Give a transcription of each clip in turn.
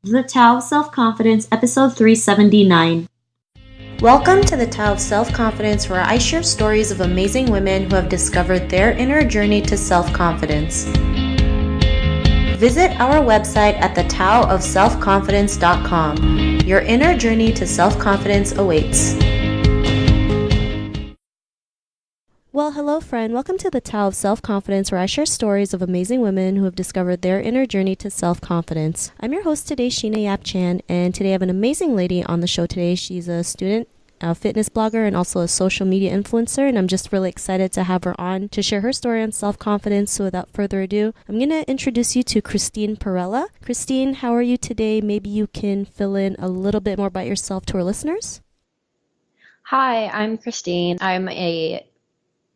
The Tao of Self-Confidence, episode 379. Welcome to the Tao of Self-Confidence, where I share stories of amazing women who have discovered their inner journey to self-confidence. Visit our website at thetaoofselfconfidence.com. Your inner journey to self-confidence awaits. Well, hello friend. Welcome to the Tao of Self-Confidence, where I share stories of amazing women who have discovered their inner journey to self-confidence. I'm your host today, Sheena Yap Chan, and today I have an amazing lady on the show today. She's a student, a fitness blogger, and also a social media influencer, and I'm just really excited to have her on to share her story on self-confidence. So without further ado, I'm going to introduce you to Christine Perella. Christine, how are you today? Maybe you can fill in a little bit more about yourself to our listeners. Hi, I'm Christine. I'm a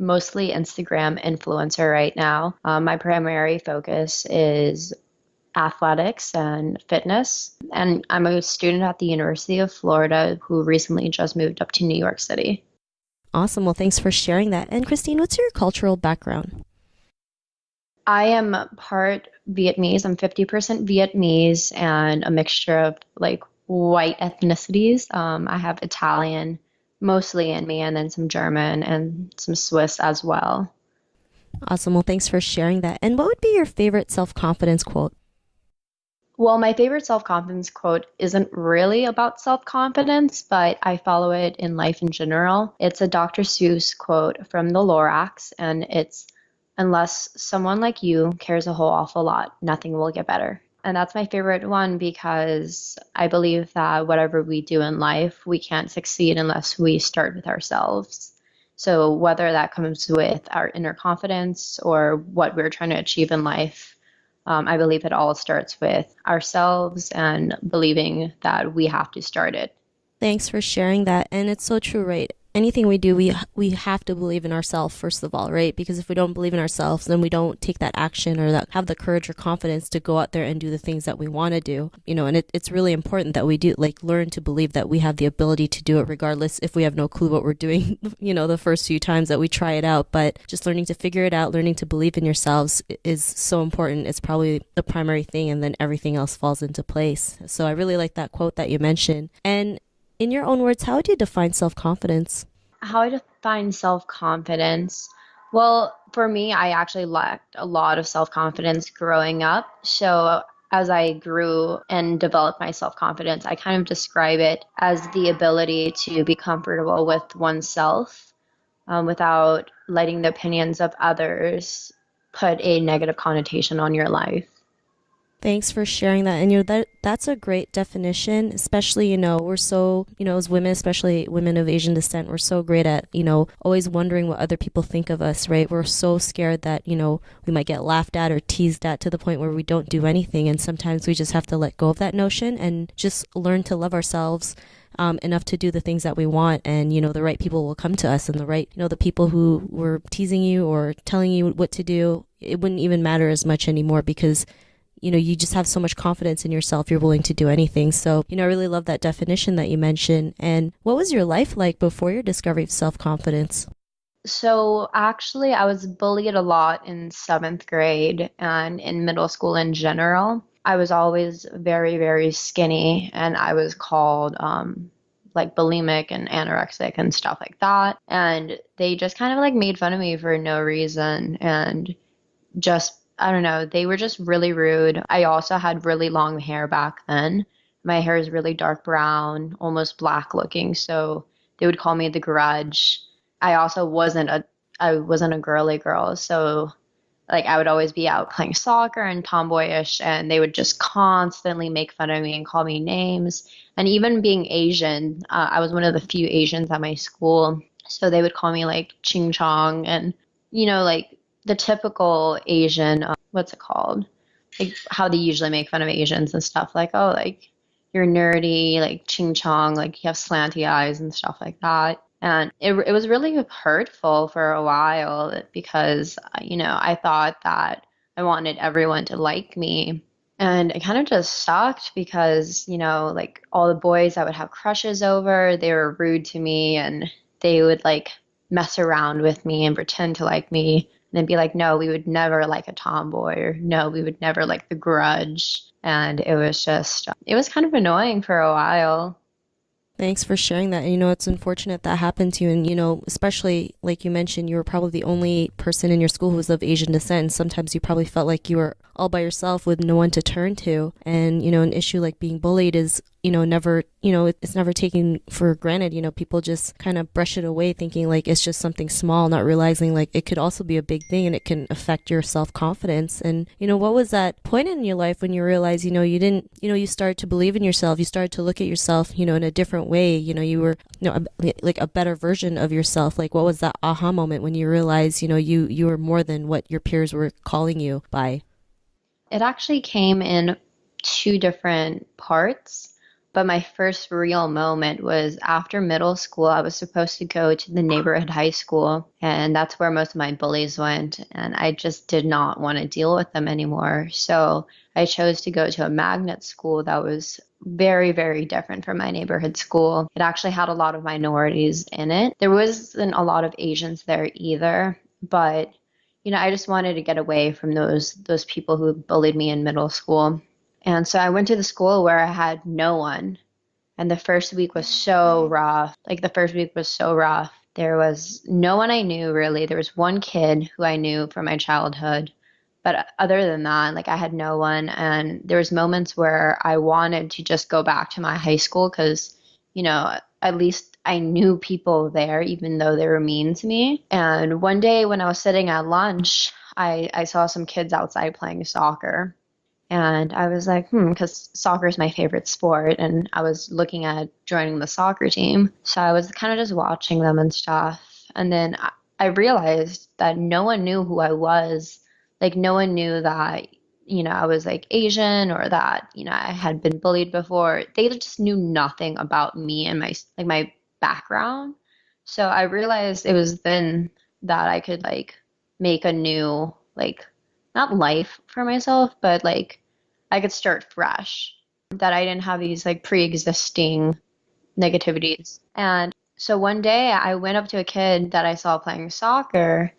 mostly Instagram influencer right now. My primary focus is athletics and fitness, and I'm a student at the University of Florida who recently just moved up to New York City. Awesome. Well, thanks for sharing that. And Christine, what's your cultural background? I am part Vietnamese. I'm 50% Vietnamese and a mixture of like white ethnicities. I have Italian mostly in me, and then some German and some Swiss as well. Awesome. Well, thanks for sharing that. And what would be your favorite self-confidence quote? Well, my favorite self-confidence quote isn't really about self-confidence, but I follow it in life in general. It's a Dr. Seuss quote from the Lorax, and it's, unless someone like you cares a whole awful lot, nothing will get better. And that's my favorite one because I believe that whatever we do in life, we can't succeed unless we start with ourselves. So whether that comes with our inner confidence or what we're trying to achieve in life, I believe it all starts with ourselves and believing that we have to start it. Thanks for sharing that. And it's so true, right? Anything we do, we have to believe in ourselves first of all, right? Because if we don't believe in ourselves, then we don't take that action or that have the courage or confidence to go out there and do the things that we want to do. And it's really important that we do learn to believe that we have the ability to do it regardless if we have no clue what we're doing, the first few times that we try it out. But just learning to figure it out, learning to believe in yourselves is so important. It's probably the primary thing, and then everything else falls into place. So I really like that quote that you mentioned. And in your own words, how would you define self-confidence? How I define self-confidence? Well, for me, I actually lacked a lot of self-confidence growing up. So as I grew and developed my self-confidence, I kind of describe it as the ability to be comfortable with oneself without letting the opinions of others put a negative connotation on your life. Thanks for sharing that. And that's a great definition, especially, we're so, as women, especially women of Asian descent, we're so great at, always wondering what other people think of us, right? We're so scared that, we might get laughed at or teased at to the point where we don't do anything. And sometimes we just have to let go of that notion and just learn to love ourselves enough to do the things that we want. And, the right people will come to us, and the people who were teasing you or telling you what to do, it wouldn't even matter as much anymore because you just have so much confidence in yourself, you're willing to do anything. So, I really love that definition that you mentioned. And what was your life like before your discovery of self-confidence? So actually, I was bullied a lot in seventh grade and in middle school in general. I was always very, very skinny, and I was called like bulimic and anorexic and stuff like that. And they just kind of like made fun of me for no reason, and just I don't know, they were just really rude. I also had really long hair back then. My hair is really dark brown, almost black looking, so they would call me the Grudge. I wasn't a girly girl, so like I would always be out playing soccer and tomboyish, and they would just constantly make fun of me and call me names. And even being Asian, I was one of the few Asians at my school, so they would call me like Ching Chong and like the typical Asian, what's it called? Like how they usually make fun of Asians and stuff like, oh, like you're nerdy, like ching chong, like you have slanty eyes and stuff like that. And it was really hurtful for a while because, I thought that I wanted everyone to like me. And it kind of just sucked because, like all the boys I would have crushes over, they were rude to me, and they would like mess around with me and pretend to like me they'd be like, no, we would never like a tomboy, or no, we would never like the grudge. And it was kind of annoying for a while. Thanks for sharing that. And, it's unfortunate that happened to you. And, especially like you mentioned, you were probably the only person in your school who was of Asian descent. And sometimes you probably felt like you were all by yourself with no one to turn to. And, an issue like being bullied is, never, it's never taken for granted. People just kind of brush it away thinking like it's just something small, not realizing like it could also be a big thing and it can affect your self confidence. And, what was that point in your life when you realized, you didn't, you started to believe in yourself, you started to look at yourself, in a different way, you were, like a better version of yourself. Like what was that aha moment when you realized, you were more than what your peers were calling you by? It actually came in two different parts. But my first real moment was after middle school. I was supposed to go to the neighborhood high school, and that's where most of my bullies went. And I just did not want to deal with them anymore. So I chose to go to a magnet school that was very, very different from my neighborhood school. It actually had a lot of minorities in it. There wasn't a lot of Asians there either, but I just wanted to get away from those people who bullied me in middle school. And so I went to the school where I had no one. And the first week was so rough. Like the first week was so rough. There was no one I knew really. There was one kid who I knew from my childhood. But other than that, like I had no one. And there was moments where I wanted to just go back to my high school because, at least I knew people there, even though they were mean to me. And one day when I was sitting at lunch, I saw some kids outside playing soccer. And I was like, because soccer is my favorite sport. And I was looking at joining the soccer team. So I was kind of just watching them and stuff. And then I realized that no one knew who I was. Like, no one knew that, I was like Asian or that, I had been bullied before. They just knew nothing about me and my background. So I realized it was then that I could like make a new, like, not life for myself, but like I could start fresh, that I didn't have these like pre-existing negativities. And so one day I went up to a kid that I saw playing soccer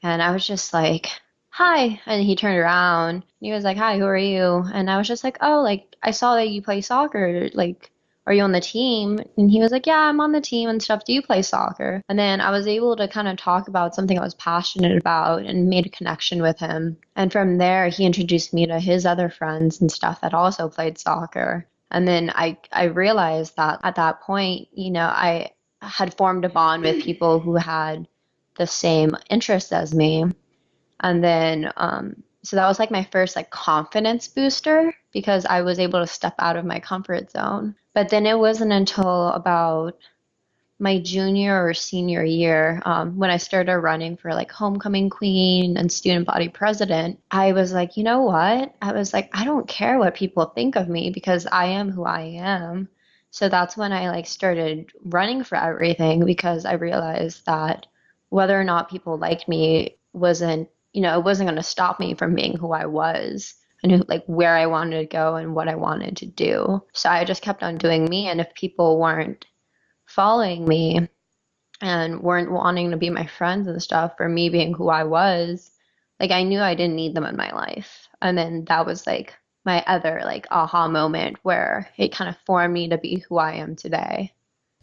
and I was just like, hi. And he turned around and he was like, hi, who are you? And I was just like, oh, like I saw that you play soccer. Like, are you on the team? And he was like, yeah, I'm on the team and stuff. Do you play soccer? And then I was able to kind of talk about something I was passionate about and made a connection with him. And from there, he introduced me to his other friends and stuff that also played soccer. And then I realized that at that point, I had formed a bond with people who had the same interests as me. And then, so that was like my first like confidence booster because I was able to step out of my comfort zone. But then it wasn't until about my junior or senior year, when I started running for like homecoming queen and student body president, I was like, you know what? I was like, I don't care what people think of me because I am who I am. So that's when I like started running for everything because I realized that whether or not people liked me wasn't, it wasn't going to stop me from being who I was and who, like where I wanted to go and what I wanted to do. So I just kept on doing me. And if people weren't following me and weren't wanting to be my friends and stuff for me being who I was, like I knew I didn't need them in my life. And then that was like my other like aha moment where it kind of formed me to be who I am today.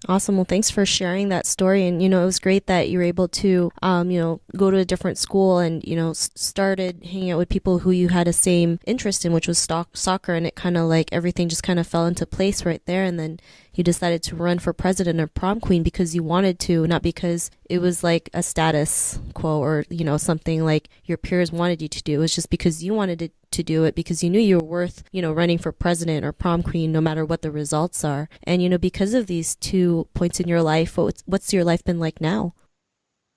Awesome. Well, thanks for sharing that story. And, it was great that you were able to, go to a different school and, started hanging out with people who you had a same interest in, which was soccer. And it kind of like everything just kind of fell into place right there. And then you decided to run for president or prom queen because you wanted to, not because it was like a status quo or, something like your peers wanted you to do. It was just because you wanted to do it because you knew you were worth, running for president or prom queen, no matter what the results are. And, because of these 2 points in your life, what's your life been like now?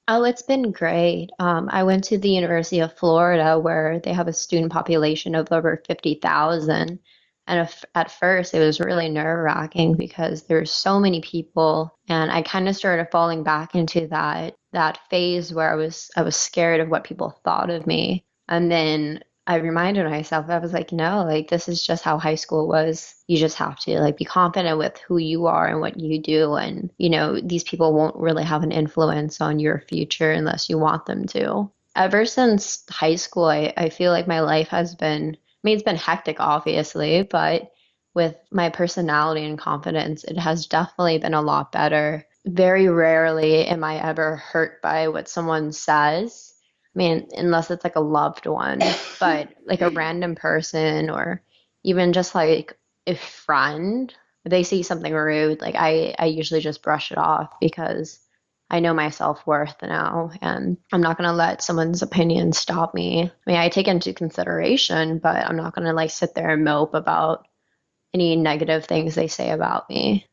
Oh, it's been great. I went to the University of Florida where they have a student population of over 50,000. And at first, it was really nerve-wracking because there's so many people, and I kind of started falling back into that phase where I was scared of what people thought of me. And then I reminded myself, I was like, no, like this is just how high school was. You just have to like be confident with who you are and what you do. And, these people won't really have an influence on your future unless you want them to. Ever since high school, I feel like my life has been, I mean, it's been hectic, obviously, but with my personality and confidence, it has definitely been a lot better. Very rarely am I ever hurt by what someone says. I mean, unless it's like a loved one, but like a random person or even just like a friend, if they see something rude, like I usually just brush it off because I know my self-worth now, and I'm not going to let someone's opinion stop me. I mean, I take into consideration, but I'm not going to like sit there and mope about any negative things they say about me.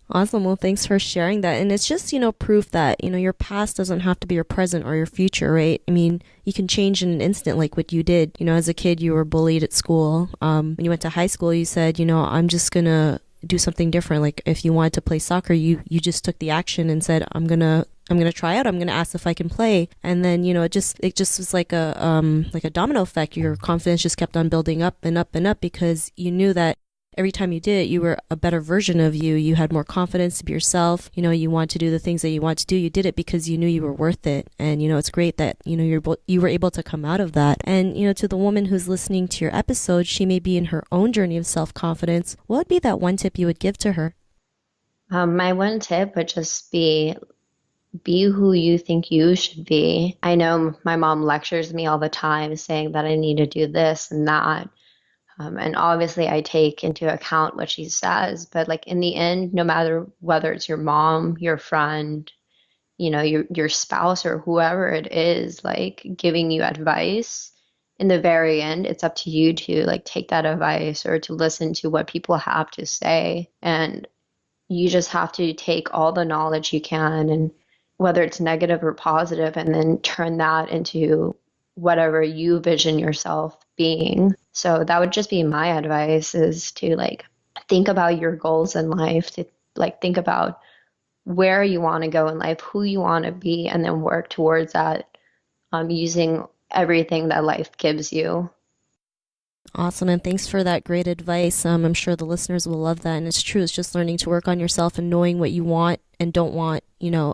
Awesome. Well, thanks for sharing that. And it's just, proof that, your past doesn't have to be your present or your future, right? I mean, you can change in an instant like what you did. As a kid, you were bullied at school. When you went to high school, you said, I'm just going to do something different. Like if you wanted to play soccer, you just took the action and said, I'm gonna try out. I'm gonna ask if I can play, and then it just was like a domino effect. Your confidence just kept on building up and up and up because you knew that every time you did it, you were a better version of you. You had more confidence to be yourself. You want to do the things that you want to do. You did it because you knew you were worth it, and it's great that you were able to come out of that. And to the woman who's listening to your episode, she may be in her own journey of self confidence. What would be that one tip you would give to her? My one tip would just be who you think you should be. I know my mom lectures me all the time saying that I need to do this and that. And obviously, I take into account what she says. But like in the end, no matter whether it's your mom, your friend, your spouse or whoever it is, like giving you advice, in the very end, it's up to you to like take that advice or to listen to what people have to say. And you just have to take all the knowledge you can, and whether it's negative or positive, and then turn that into whatever you vision yourself being. So that would just be my advice, is to like think about your goals in life, to like think about where you want to go in life, who you want to be, and then work towards that, using everything that life gives you. Awesome, and thanks for that great advice. I'm sure the listeners will love that. And it's true, it's just learning to work on yourself and knowing what you want and don't want,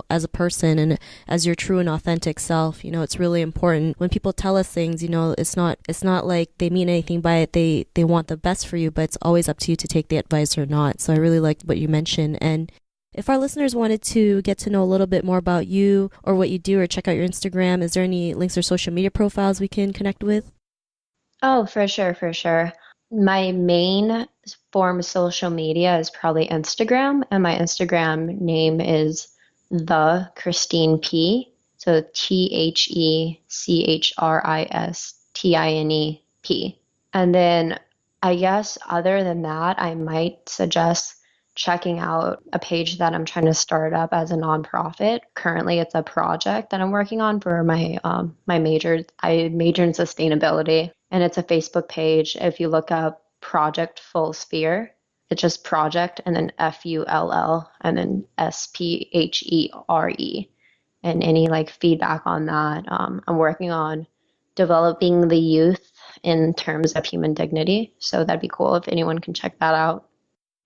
as a person and as your true and authentic self. It's really important. When people tell us things, it's not like they mean anything by it. They want the best for you, but it's always up to you to take the advice or not. So I really liked what you mentioned. And if our listeners wanted to get to know a little bit more about you or what you do or check out your Instagram, is there any links or social media profiles we can connect with? Oh, for sure, for sure. My main form of social media is probably Instagram, and my Instagram name is the Christine P. So TheChristineP. And then I guess other than that, I might suggest checking out a page that I'm trying to start up as a nonprofit. Currently, it's a project that I'm working on for my major. I major in sustainability, and it's a Facebook page. If you look up Project Full Sphere, it's just project and then FULL and then SPHERE. And any like feedback on that, I'm working on developing the youth in terms of human dignity. So that'd be cool if anyone can check that out.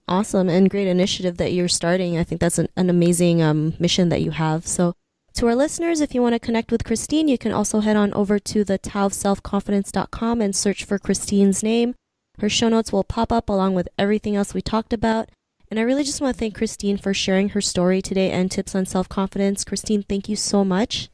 Awesome, and great initiative that you're starting. I think that's an amazing mission that you have. So to our listeners, if you want to connect with Christine, you can also head on over to the taoofselfconfidence.com and search for Christine's name. Her show notes will pop up along with everything else we talked about. And I really just want to thank Christine for sharing her story today and tips on self-confidence. Christine, thank you so much.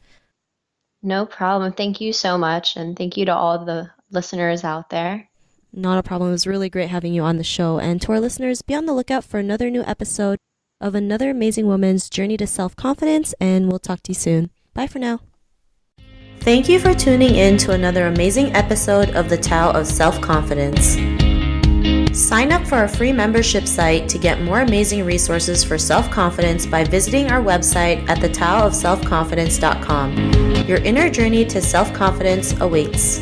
No problem. Thank you so much. And thank you to all the listeners out there. Not a problem. It was really great having you on the show. And to our listeners, be on the lookout for another new episode of another amazing woman's journey to self-confidence, and we'll talk to you soon. Bye for now. Thank you for tuning in to another amazing episode of the Tao of Self-Confidence. Sign up for our free membership site to get more amazing resources for self-confidence by visiting our website at thetaoofselfconfidence.com. Your inner journey to self-confidence awaits.